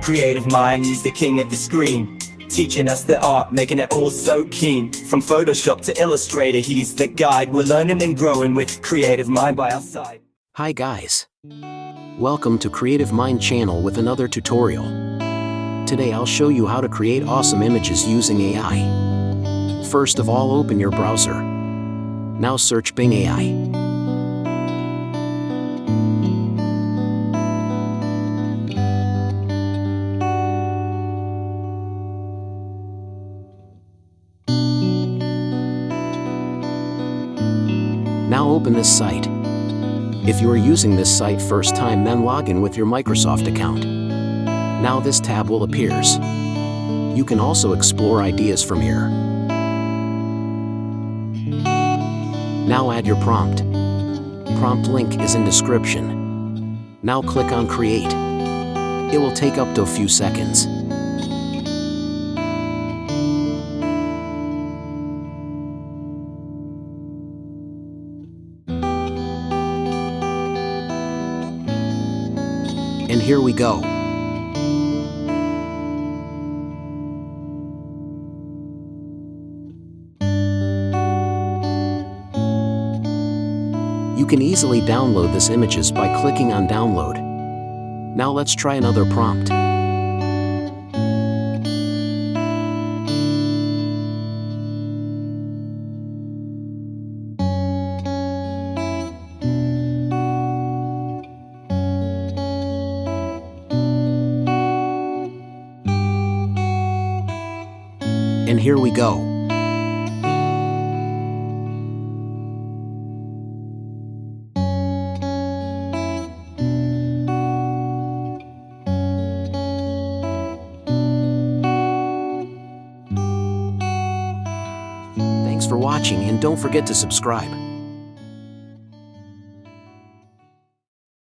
Creative mind, he's the king of the screen, teaching us the art, making it all so keen. From Photoshop to Illustrator, he's the guide. We're learning and growing with Creative Mind by our side. Hi guys. Welcome to Creative Mind channel with another tutorial. Today I'll show you how to create awesome images using AI. First of all, open your browser. Now search Bing AI. Now open this site. If you are using this site first time, then log in with your Microsoft account. Now this tab will appears. You can also explore ideas from here. Now add your prompt. Prompt link is in description. Now click on create. It will take up to a few seconds. And here we go. You can easily download this images by clicking on download. Now let's try another prompt. And here we go. Thanks for watching, and don't forget to subscribe.